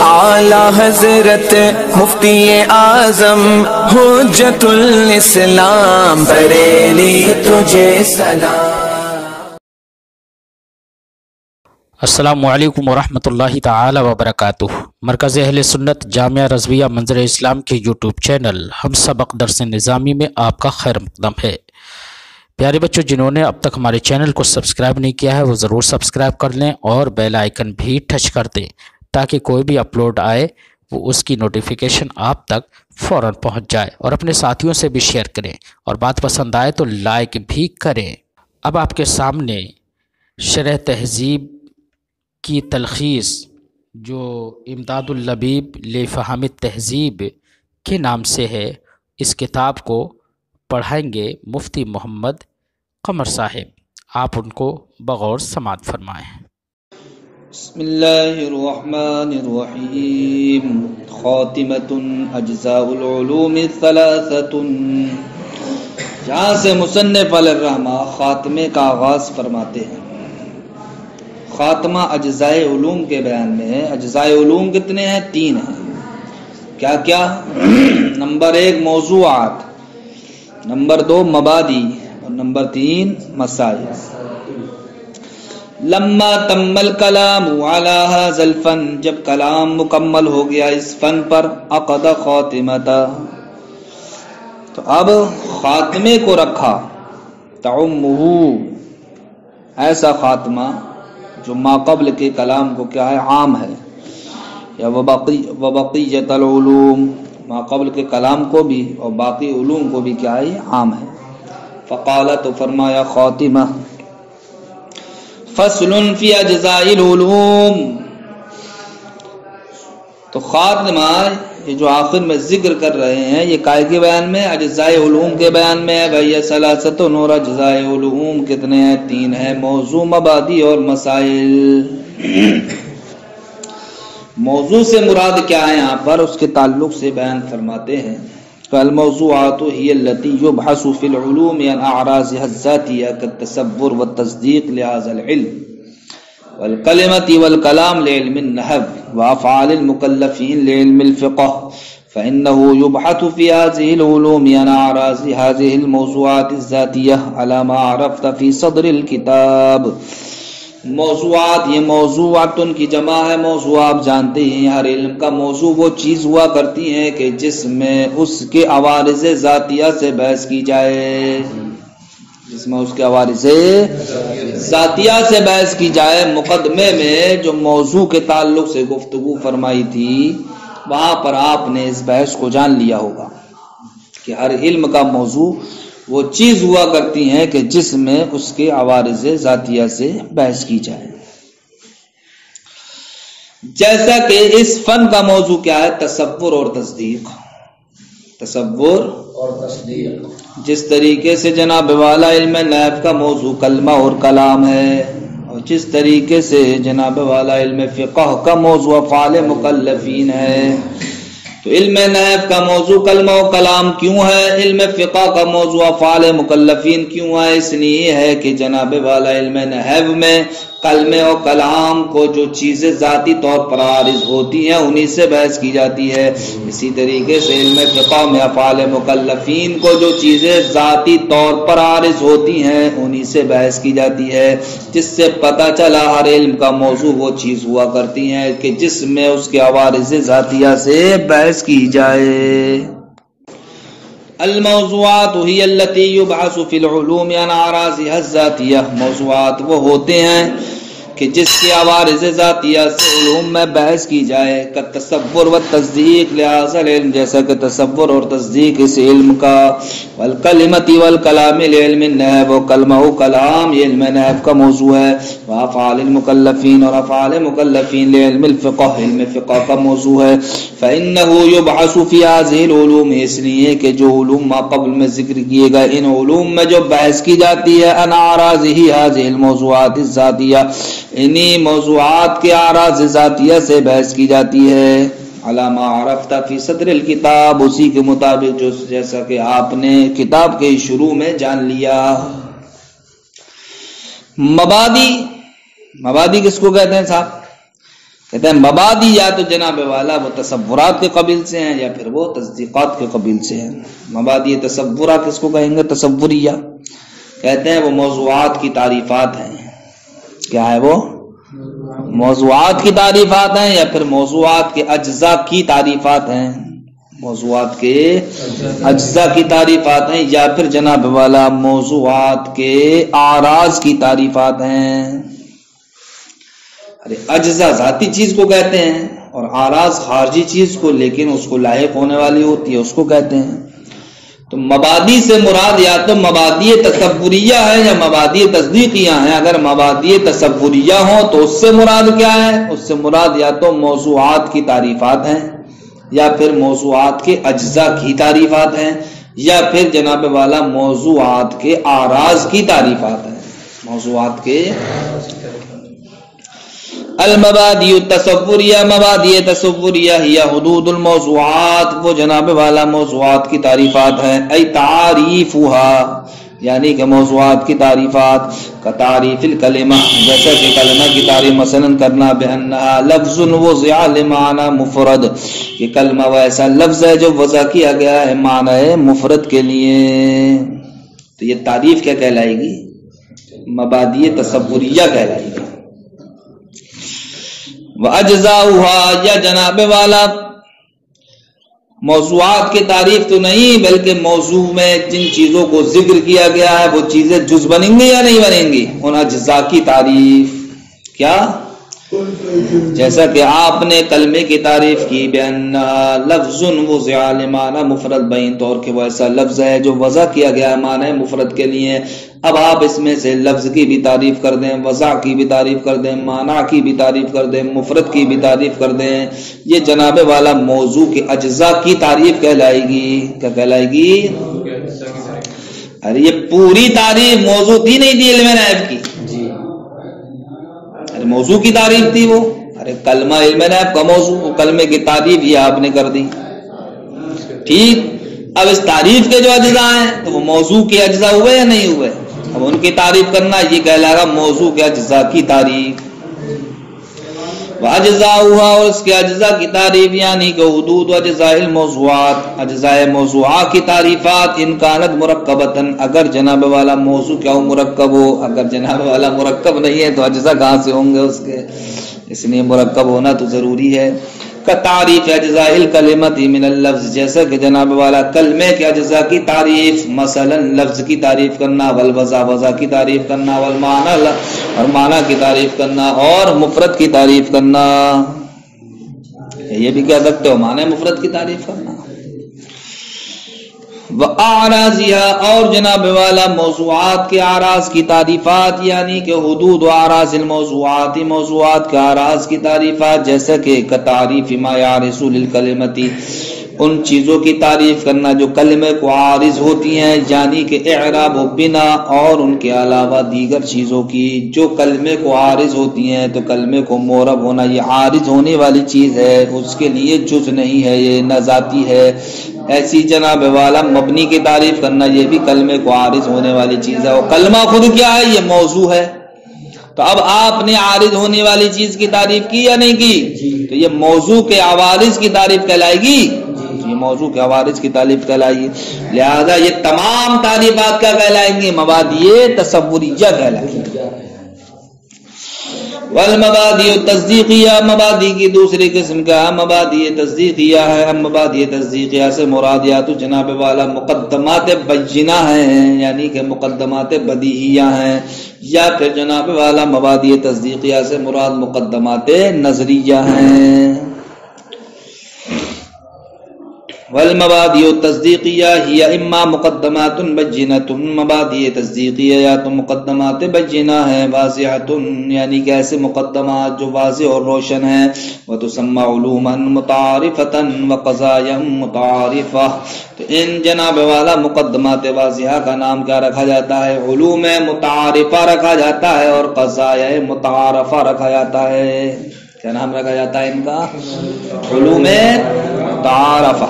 اعلی حضرت مفتی اعظم حجت الاسلام بریلی تجھے سلام۔ السلام علیکم ورحمۃ اللہ تعالی وبرکاتہ۔ مرکز اہل سنت جامعہ رضویہ منظر اسلام کے یوٹیوب چینل ہم سبق درس نظامی میں آپ کا خیر مقدم ہے۔ پیارے بچوں، جنہوں نے اب تک ہمارے چینل کو سبسکرائب نہیں کیا ہے وہ ضرور سبسکرائب کر لیں اور بیل آئیکن بھی ٹچ کر دیں تاکہ کوئی بھی اپلوڈ آئے وہ اس کی نوٹیفیکیشن آپ تک فوراً پہنچ جائے، اور اپنے ساتھیوں سے بھی شیئر کریں، اور بات پسند آئے تو لائک بھی کریں۔ اب آپ کے سامنے شرح تہذیب کی تلخیص جو امداداللبیب لفہم التہذیب کے نام سے ہے، اس کتاب کو پڑھائیں گے مفتی محمد قمر صاحب۔ آپ ان کو بغور سماعت فرمائیں۔ بسم اللہ الرحمن الرحیم۔ خاتمۃ اجزاء العلوم ثلاثۃ۔ یہاں سے مصنف علیہ الرحمہ خاتمے کا آغاز فرماتے ہیں۔ خاتمہ اجزاء علوم کے بیان میں ہے۔ اجزاء علوم کتنے ہیں؟ 3 ہیں۔ کیا کیا؟ نمبر 1 موضوعات، نمبر 2 مبادی، اور نمبر 3 مسائل۔ لما تم الکلام علی ھذا الفن، جب کلام مکمل ہو گیا اس فن پر، عقد خاتمتا، تو اب خاتمے کو رکھا، تعمہ، ایسا خاتمہ جو ما قبل کے کلام کو کیا ہے؟ عام ہے، یا وبقیۃ العلوم، ما قبل کے کلام کو بھی اور باقی علوم کو بھی کیا ہے؟ عام ہے۔ فقال، تو فرمایا، خاتمہ فصل فی اجزاء العلوم، تو خاتمہ یہ جو آخر میں ذکر کر رہے ہیں یہ کائے کے بیان میں؟ اجزاء علوم کے بیان میں ہے۔ بھئی ثلاثۃ، اور اجزاء علوم کتنے ہیں؟ 3 ہیں، موضوع، مبادی اور مسائل۔ موضوع سے مراد کیا ہے یہاں پر، اس کے تعلق سے بیان فرماتے ہیں۔ فالموضوعات هي التي يبحث في العلوم عن اعراضها الذاتيه كالتصور والتصديق لهذا العلم، والكلمة والكلام لعلم النحو، وافعال المكلفين لعلم الفقه، فانه يبحث في هذه العلوم عن اعراض هذه الموضوعات الذاتيه على ما عرفت في صدر الكتاب۔ موضوعات، یہ موضوعات کی جمع ہے۔ موضوع آپ جانتے ہیں ہر علم کا موضوع وہ چیز ہوا کرتی ہے کہ جس میں اس کے عوارض ذاتیہ سے بحث کی جائے، جس میں اس کے عوارض ذاتیہ سے بحث کی جائے۔ مقدمے میں جو موضوع کے تعلق سے گفتگو فرمائی تھی وہاں پر آپ نے اس بحث کو جان لیا ہوگا کہ ہر علم کا موضوع وہ چیز ہوا کرتی ہیں کہ جس میں اس کے عوارض ذاتیہ سے بحث کی جائے۔ جیسا کہ اس فن کا موضوع کیا ہے؟ تصور اور تصدیق۔ تصور اور تصدیق، جس طریقے سے جناب والا علم نحو کا موضوع کلمہ اور کلام ہے، اور جس طریقے سے جناب والا علم فقہ کا موضوع افعال مکلفین ہے۔ تو علم نحو کا موضوع کلمہ و کلام کیوں ہے؟ علم فقہ کا موضوع افعال مکلفین کیوں ہے؟ اس لیے ہے کہ جناب والا علم نحو میں کلمے و کلام کو جو چیزیں ذاتی طور پر عارض ہوتی ہیں انہی سے بحث کی جاتی ہے۔ اسی طریقے سے علم فقہ میں افعال مکلفین کو جو چیزیں ذاتی طور پر عارض ہوتی ہیں انہی سے بحث کی جاتی ہے، جس سے پتہ چلا ہر علم کا موضوع وہ چیز ہوا کرتی ہیں کہ جس میں اس کے عوارض ذاتیہ سے بحث کی جائے۔ الموضوعات هي التي يبحث في العلوم عن اعراضها الذاتيه، موضوعات وہ ہوتے ہیں کہ جس کے عوارض ذاتیہ سے علوم میں بحث کی جائے۔ تصور و تصدیق، لہذا علم جیسا کہ تصور اور تصدیق اس علم کا، والکلمۃ والکلام لعلم النحو، کلمہ و کلام یہ علم نحو کا موضوع ہے، وافعال المکلفین، اور افعال مکلفین لعلم الفقہ علم فقہ کا موضوع ہے۔ فإنه يبحث في هذه العلوم، اس لیے کہ جو علوم ما قبل میں ذکر کیے گئے ان علوم میں جو بحث کی جاتی ہے عن اعراضه هذه الموضوعات الذاتیہ، انہی موضوعات کے اعراض ذاتیہ سے بحث کی جاتی ہے۔ علامہ عرفت فی صدر الکتاب، اسی کے مطابق جو جیسا کہ آپ نے کتاب کے شروع میں جان لیا۔ مبادی، مبادی کس کو کہتے ہیں صاحب؟ کہتے ہیں مبادی یا تو جناب والا وہ تصورات کے قبیل سے ہیں یا پھر وہ تصدیقات کے قبیل سے ہیں۔ مبادی تصورہ کس کو کہیں گے؟ تصوریہ کہتے ہیں وہ موضوعات کی تعریفات ہیں۔ کیا ہے وہ؟ موضوعات کی تعریفات ہیں یا پھر موضوعات کے اجزاء کی تعریفات ہیں، موضوعات کے اجزاء کی تعریفات ہیں یا پھر جناب والا موضوعات کے اعراض کی تعریفات ہیں۔ اجزاء ذاتی چیز کو کہتے ہیں اور اعراض خارجی چیز کو، لیکن اس کو لاحق ہونے والی ہوتی ہے، اس کو کہتے ہیں۔ تو مبادی سے مراد یا تو مبادی تصوریہ ہے یا مبادی تصدیقیہ ہیں۔ اگر مبادی تصوریہ ہوں تو اس سے مراد کیا ہے؟ اس سے مراد یا تو موضوعات کی تعریفات ہیں یا پھر موضوعات کے اجزاء کی تعریفات ہیں یا پھر جناب والا موضوعات کے اعراض کی تعریفات ہیں، موضوعات کے المبادی التصوریہ، مبادی تصوریہ ہی حدود الموضوعات، وہ جناب والا موضوعات کی تعریفات ہیں، ای تعریفها یعنی کہ موضوعات کی تعریفات، کا تعریف الکلمہ جیسا کہ کلمہ کی تعریف مثلا کرنا بانہا لفظ وضع لمعنی مفرد، کہ کلمہ وہ ایسا لفظ ہے جو وضع کیا گیا ہے معنی مفرد کے لیے۔ تو یہ تعریف کیا کہلائے گی؟ مبادی تصوریہ کہلائے گی۔ وَأَجْزَاؤُهَا یا جناب والا موضوعات کی تعریف تو نہیں بلکہ موضوع میں جن چیزوں کو ذکر کیا گیا ہے وہ چیزیں جز بنیں گی یا نہیں بنیں گی، ان اجزاء کی تعریف۔ کیا؟ جیسا کہ آپ نے کلمے کی تعریف کی بِأَنَّهَا لَفْظٌ وُضِعَ لِمَعْنَى مفرد، بین طور کہ وہ ایسا لفظ ہے جو وضع کیا گیا ہے معنی مفرد کے لیے۔ اب آپ اس میں سے لفظ کی بھی تعریف کر دیں، وضع کی بھی تعریف کر دیں، معنی کی بھی تعریف کر دیں، مفرد کی بھی تعریف کر دیں، یہ جناب والا موضوع کے اجزاء کی تعریف کہلائے گی۔ کیا کہلائے گی؟ ارے یہ پوری تعریف موضوع تھی نہیں تھی علم نیب کی، ارے موضوع کی تعریف تھی وہ، ارے کلمہ علم نیب کا موضوع، کلمے کی تعریف یہ آپ نے کر دی، ٹھیک۔ اب اس تعریف کے جو اجزاء ہیں تو وہ موضوع کے اجزاء ہوئے یا نہیں ہوئے؟ اب ان کی تعریف کرنا یہ کہلائے گا موضوع کے اجزاء کی تعریف۔ واجزاؤها اور اس کے اجزاء کی تعریف یعنی کہ حدود اجزاء الموضوعات، اجزاء موضوعات کی تعریفات، ان کانت مرکبتن اگر جناب والا موضوع کیا ہو مرکب ہو، اگر جناب والا مرکب نہیں ہے تو اجزاء کہاں سے ہوں گے اس کے، اس لیے مرکب ہونا تو ضروری ہے۔ کا تعریف اجزاء الکلمۃ من اللفظ جیسا کہ جناب والا کلمے کے اجزاء کی تعریف، مثلا لفظ کی تعریف کرنا، والوضع وضع کی تعریف کرنا، والمعنی اور معنی کی تعریف کرنا، اور مفرد کی تعریف کرنا، یہ بھی کہہ سکتے ہو معنی مفرد کی تعریف کرنا۔ وَأَعْرَاضِهَا اور جناب والا موضوعات کے اعراض کی تعریفات یعنی کہ حدود و اعراض الموضوعات، موضوعات کے اعراض کی تعریفات جیسا کہ تعریف ما یعرض للکلمۃ ان چیزوں کی تعریف کرنا جو کلمے کو عارض ہوتی ہیں، یعنی کہ اعراب و بنا اور ان کے علاوہ دیگر چیزوں کی جو کلمے کو عارض ہوتی ہیں، تو کلمے کو معرب ہونا یہ عارض ہونے والی چیز ہے، اس کے لیے جز نہیں ہے، یہ نہ ذاتی ہے۔ ایسی جناب والا مبنی کی تعریف کرنا یہ بھی کلمے کو عارض ہونے والی چیز ہے، اور کلمہ خود کیا ہے؟ یہ موضوع ہے۔ تو اب آپ نے عارض ہونے والی چیز کی تعریف کی یا نہیں کی؟ تو یہ موضوع کے عوارض کی تعریف کہلائے گی، یہ موضوع کے عوارض کی تعریف کہلائے گی۔ لہذا یہ تمام تعریفات کیا کہلائیں گی؟ مبادی تصوریہ کہلائیں گی۔ والمبادی التصدیقیہ مبادی کی دوسری قسم کا مبادی تصدیقیہ ہے۔ مبادی تصدیقیہ سے مراد یا تو جناب والا مقدمات بینہ ہیں یعنی کہ مقدمات بدیہیہ ہیں، یا پھر جناب والا مبادی تصدیقیہ سے مراد مقدمات نظریہ ہیں۔ والمبادی التصدیقیہ ہی اما مقدمات بینۃ، مبادی تصدیقیہ یا تو مقدمات بینہ ہیں واضحۃ یعنی کہ ایسے مقدمات جو واضح اور روشن ہیں، وتسمى علوما متعارفۃ وقضایا متعارفہ، تو ان جناب والا مقدمات واضحہ کا نام کیا رکھا جاتا ہے؟ علوم متعارفہ رکھا جاتا ہے، اور قضایا متعارفہ رکھا جاتا ہے۔ کیا نام رکھا جاتا ہے ان کا؟ علوم متعارفہ،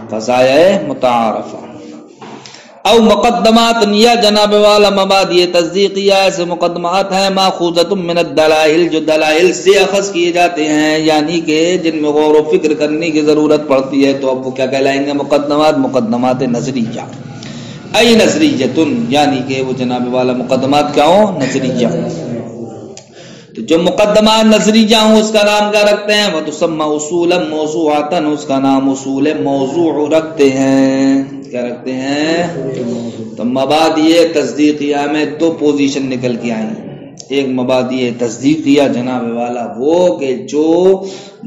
قضایا متعارفہ۔ او مقدمات یا جناب والا مبادی تصدیقیہ، ایسے مقدمات ہیں ماخوذۃ من الدلائل جو دلائل سے اخذ کیے جاتے ہیں، یعنی کہ جن میں غور و فکر کرنے کی ضرورت پڑتی ہے، تو اب وہ کیا کہلائیں گے؟ مقدمات، مقدمات نظریہ، ای نظریۃ، یعنی کہ وہ جناب والا مقدمات کیا ہوں؟ نظریہ۔ تو جو مقدمات نظریہ ہوں اس کا نام کیا رکھتے ہیں؟ وہ تسمى اصولا موضوعاتا، اس کا نام اصول موضوع رکھتے ہیں۔ کیا رکھتے ہیں؟ تو مبادی تصدیقیہ میں دو پوزیشن نکل کے آئی، ایک مبادی تصدیقیہ جناب والا وہ کہ جو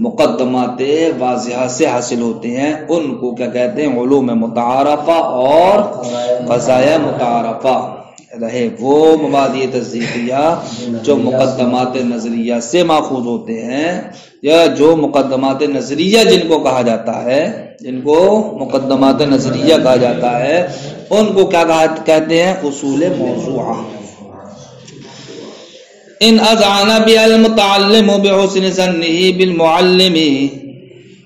مقدمات واضحہ سے حاصل ہوتے ہیں ان کو کیا کہتے ہیں؟ علوم متعارفہ اور قضایا متعارفہ رہے، وہ مبادی تصدیقیہ جو مقدمات نظریہ سے ماخوذ ہوتے ہیں، یا جو مقدمات نظریہ جن کو کہا جاتا ہے، جن کو مقدمات نظریہ کہا جاتا ہے، ان کو کیا کہتے ہیں؟ اصول موضوعہ۔ ان اذعن بها المتعلم بحسن ظنه بالمعلم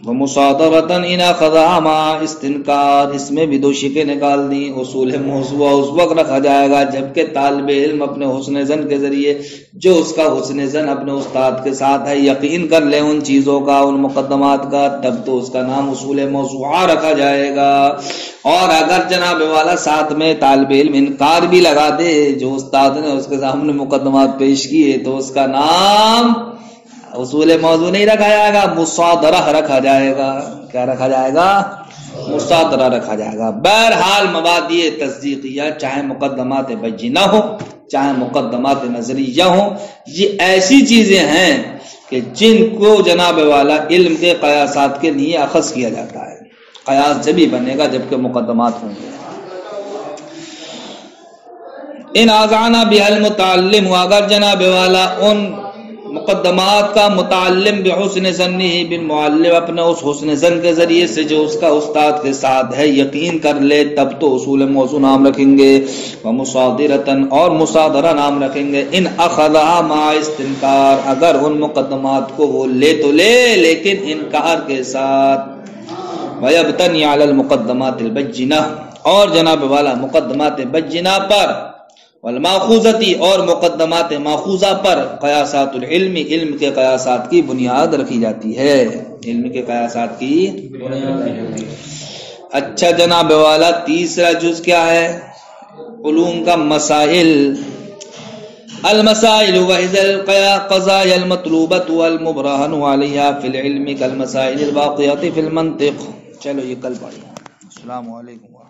ومصادرة ان اخذها مع استنکار، اس میں بھی دو شکیں نکال دی۔ اصول موضوع اس وقت رکھا جائے گا جبکہ طالب علم اپنے حسن ظن کے ذریعے، جو اس کا حسن ظن اپنے استاد کے ساتھ ہے، یقین کر لے ان چیزوں کا، ان مقدمات کا، تب تو اس کا نام اصول موضوعہ رکھا جائے گا۔ اور اگر جناب والا ساتھ میں طالب علم انکار بھی لگا دے جو استاد نے اس کے سامنے مقدمات پیش کیے، تو اس کا نام اصول موضوع نہیں رکھا جائے گا، مصادرہ رکھا جائے گا۔ کیا رکھا جائے گا؟ مصادرہ رکھا جائے گا۔ بہرحال مبادی تصدیقیہ چاہے مقدمات بینہ ہو چاہے مقدمات نظریہ ہو، یہ ایسی چیزیں ہیں کہ جن کو جناب والا علم کے قیاسات کے لیے اخذ کیا جاتا ہے۔ قیاس جبھی بنے گا جبکہ مقدمات ہوں گے۔ ان اذعن بها المتعلم، اگر جناب والا ان مقدمات کا متعلم بحسن ظنہ بالمعلم، اپنے اس حسن ظن کے ذریعے سے جو اس کا استاد کے ساتھ ہے یقین کر لے، تب تو اصول موضوع نام رکھیں گے۔ ومصادرتن، اور مصادرہ نام رکھیں گے۔ ان اخذها مع استنکار، اگر ان مقدمات کو وہ لے تو لے لیکن انکار کے ساتھ۔ ویبتنی علی المقدمات البینہ، اور جناب والا مقدمات بینہ پر، والماخوذتی، اور مقدمات ماخوذہ پر، قیاسات العلم، علم کے قیاسات کی بنیاد رکھی جاتی ہے، علم کے قیاسات کی بنیاد۔ اچھا جناب والا تیسرا جز کیا ہے؟ علوم کا مسائل۔ المسائل وحز القضايا المطلوبة والمبرهن عليها في العلم كالمسائل الواقعة في المنطق۔ چلو یہ کل پڑھیں۔ السلام علیکم۔